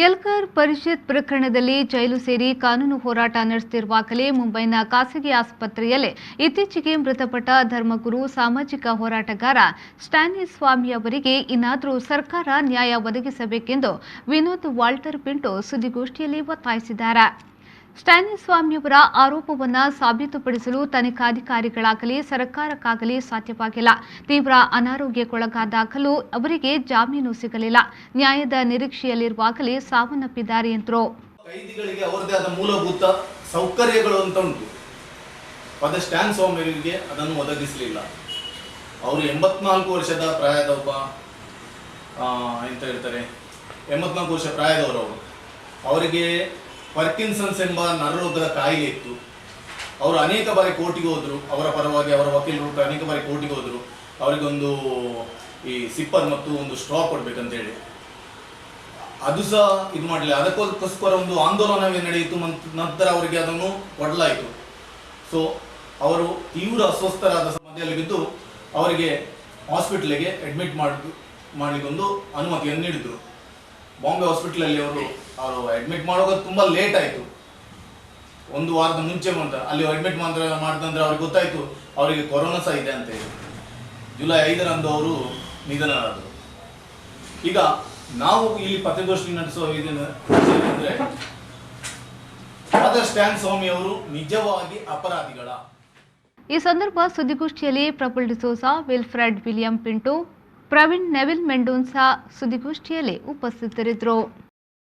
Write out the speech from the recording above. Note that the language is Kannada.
ಯಲ್ಕರ್ ಪರಿಷತ್ ಪ್ರಕರಣದಲ್ಲಿ ಜೈಲು ಸೇರಿ ಕಾನೂನು ಹೋರಾಟ ನಡೆಸುತ್ತಿರುವಾಗಲೇ ಮುಂಬೈನ ಖಾಸಗಿ ಆಸ್ಪತ್ರೆಯಲ್ಲಿ ಇತ್ತೀಚೆಗೆ ಮೃತಪಟ್ಟ ಧರ್ಮಗುರು ಸಾಮಾಜಿಕ ಹೋರಾಟಗಾರ ಸ್ಟ್ಯಾನಿಸ್ವಾಮಿ ಅವರಿಗೆ ಇನ್ನಾದರೂ ಸರ್ಕಾರ ನ್ಯಾಯ ಒದಗಿಸಬೇಕೆಂದು ವಿನೋದ್ ವಾಲ್ಟರ್ ಪಿಂಟೋ ಸುದ್ದಿಗೋಷ್ಠಿಯಲ್ಲಿ ಒತ್ತಾಯಿಸಿದ್ದಾರೆ. ಸ್ಟ್ಯಾನಿಸ್ವಾಮಿಯವರ ಆರೋಪವನ್ನು ಸಾಬೀತುಪಡಿಸಲು ತನಿಖಾಧಿಕಾರಿಗಳಾಗಲಿ ಸರ್ಕಾರಕ್ಕಾಗಲಿ ಸಾಧ್ಯವಾಗಿಲ್ಲ. ತೀವ್ರ ಅನಾರೋಗ್ಯಕ್ಕೊಳಗಾದಾಗಲೂ ಅವರಿಗೆ ಜಾಮೀನು ಸಿಗಲಿಲ್ಲ. ನ್ಯಾಯದ ನಿರೀಕ್ಷೆಯಲ್ಲಿರುವಾಗಲೇ ಸಾವನ್ನಪ್ಪಿದ್ದಾರೆ ಎಂದರು. ಕೈದಿಗಳಿಗೆ ಅವರದೇ ಆದ ಮೂಲಭೂತ ಸೌಕರ್ಯಗಳು ಅಂತ ಉಂಟು. ಆದ ಸ್ಟ್ಯಾನಿಸ್ವಾಮಿಯವರಿಗೆ ಅದನ್ನು ಒದಗಿಸಲಿಲ್ಲ. ಅವರು 84 ವರ್ಷದ ಪ್ರಾಯದ ಒಬ್ಬ ಎಂತ ಹೇಳ್ತಾರೆ 84 ವರ್ಷ ಪ್ರಾಯದವರು. ಅವರಿಗೆ ಪಾರ್ಕಿನ್ಸನ್ಸ್ ಎಂಬ ನರರೋಗದ ಕಾಯಿಲೆ ಇತ್ತು. ಅವರು ಅನೇಕ ಬಾರಿ ಕೋರ್ಟಿಗೆ ಹೋದರು. ಅವರ ಪರವಾಗಿ ಅವರ ವಕೀಲರು ಅನೇಕ ಬಾರಿ ಕೋರ್ಟಿಗೆ ಹೋದರು. ಅವರಿಗೊಂದು ಈ ಸಿಪ್ಪರ್ ಮತ್ತು ಒಂದು ಸ್ಟ್ರಾ ಕೊಡ್ಬೇಕಂತೇಳಿ ಅದು ಸಹ ಇದು ಮಾಡಲಿಲ್ಲ. ಅದಕ್ಕೋಸ್ಕರ ಒಂದು ಆಂದೋಲನವೇ ನಡೆಯಿತು. ನಂತರ ಅವರಿಗೆ ಅದನ್ನು ಕೊಡಲಾಯಿತು. ಸೊ ಅವರು ತೀವ್ರ ಅಸ್ವಸ್ಥರಾದ ಮಧ್ಯದಲ್ಲಿ ಬಿದ್ದು ಅವರಿಗೆ ಹಾಸ್ಪಿಟ್ಲಿಗೆ ಅಡ್ಮಿಟ್ ಮಾಡಲಿಕ್ಕೊಂದು ಅನುಮತಿಯನ್ನು ನೀಡಿದರು. ಬಾಂಬೆ ಹಾಸ್ಪಿಟಲಲ್ಲಿ ಅವರು ಅಡ್ಮಿಟ್ ಮಾಡುವಾಗ ತುಂಬ ಲೇಟ್ ಆಯಿತು. ಒಂದು ವಾರದ ಮುಂಚೆ ಅಲ್ಲಿ ಅಡ್ಮಿಟ್ ಮಾಡಿದಂದ್ರೆ ಅವ್ರಿಗೆ ಗೊತ್ತಾಯಿತು ಅವರಿಗೆ ಕೊರೋನಾ ಸಹ ಇದೆ ಅಂತ ಹೇಳಿ. ಜುಲೈ 5ರಂದು ಅವರು ನಿಧನರಾದರು. ಈಗ ನಾವು ಇಲ್ಲಿ ಪತ್ರಿಕಾಗೋಷ್ಠಿ ನಡೆಸುವ ಅಂದರೆ ಫಾದರ್ ಸ್ಟ್ಯಾನಿಸ್ವಾಮಿ ಅವರು ನಿಜವಾಗಿ ಅಪರಾಧಿಗಳ. ಈ ಸಂದರ್ಭ ಸುದ್ದಿಗೋಷ್ಠಿಯಲ್ಲಿ Praful D'Souza, Wilfred William Pinto, Praveen Nevill Mendonsa ಸುದ್ದಿಗೋಷ್ಠಿಯಲ್ಲಿ ಉಪಸ್ಥಿತರಿದ್ದರು.